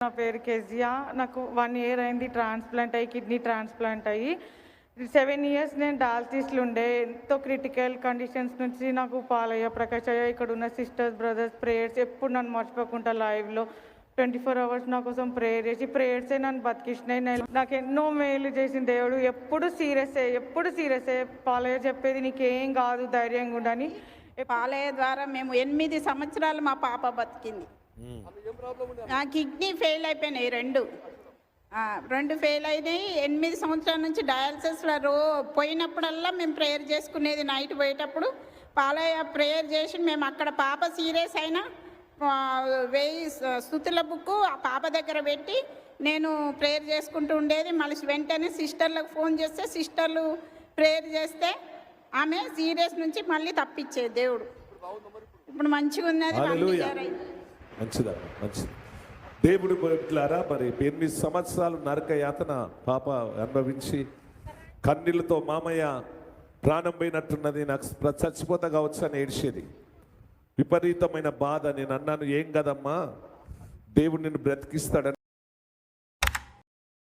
నా పేరు కెజియా. నాకు 1 ఇయర్ అయింది ట్రాన్స్ప్లాంట్ అయ్యి, కిడ్నీ ట్రాన్స్ప్లాంట్ అయ్యి. 7 ఇయర్స్ నేను డయాలసిస్లో ఉండే. ఎంతో క్రిటికల్ కండిషన్స్ నుంచి నాకు పాలయ్య, ప్రకాష్ అయ్య, ఇక్కడ ఉన్న సిస్టర్స్ బ్రదర్స్ ప్రేయర్స్ ఎప్పుడు నన్ను మర్చిపోకుండా లైవ్లో 24 అవర్స్ నా కోసం ప్రేయర్ చేసి ప్రేయర్సే నన్ను బతికించినాయి. నాకు ఎన్నో మేలు చేసిన దేవుడు. ఎప్పుడు సీరియసే పాలయ్య చెప్పేది నీకేం కాదు, ధైర్యంగా ఉండని. పాలయ్య ద్వారా మేము 8 సంవత్సరాలు మా పాప బతికింది. నా కిడ్నీ ఫెయిల్ అయిపోయినాయి, రెండు ఫెయిల్ అయినాయి. 8 సంవత్సరాల నుంచి డయాలసిస్లో పోయినప్పుడల్లా మేము ప్రేయర్ చేసుకునేది. నైట్ పోయేటప్పుడు పాలయ్య ప్రేయర్ చేసి మేము అక్కడ పాప సీరియస్ అయినా 1000 స్తుతుల బుక్ ఆ పాప దగ్గర పెట్టి నేను ప్రేయర్ చేసుకుంటూ ఉండేది. మళ్ళీ వెంటనే సిస్టర్లకు ఫోన్ చేస్తే సిస్టర్లు ప్రేయర్ చేస్తే ఆమె సీరియస్ నుంచి మళ్ళీ తప్పించేది దేవుడు. ఇప్పుడు మంచిగా ఉన్నది. మంచిది. దేవుడు బిడ్డలారా, మరి 8 సంవత్సరాలు నరక యాతన పాప అనుభవించి కన్నీళ్ళతో మామయ్య ప్రాణం పోయినట్టున్నది, నాకు చచ్చిపోతా కావచ్చు అని ఏడ్చేది. విపరీతమైన బాధ. నేను అన్నాను, ఏం కదమ్మా, దేవుడు నిన్ను బ్రతికిస్తాడని.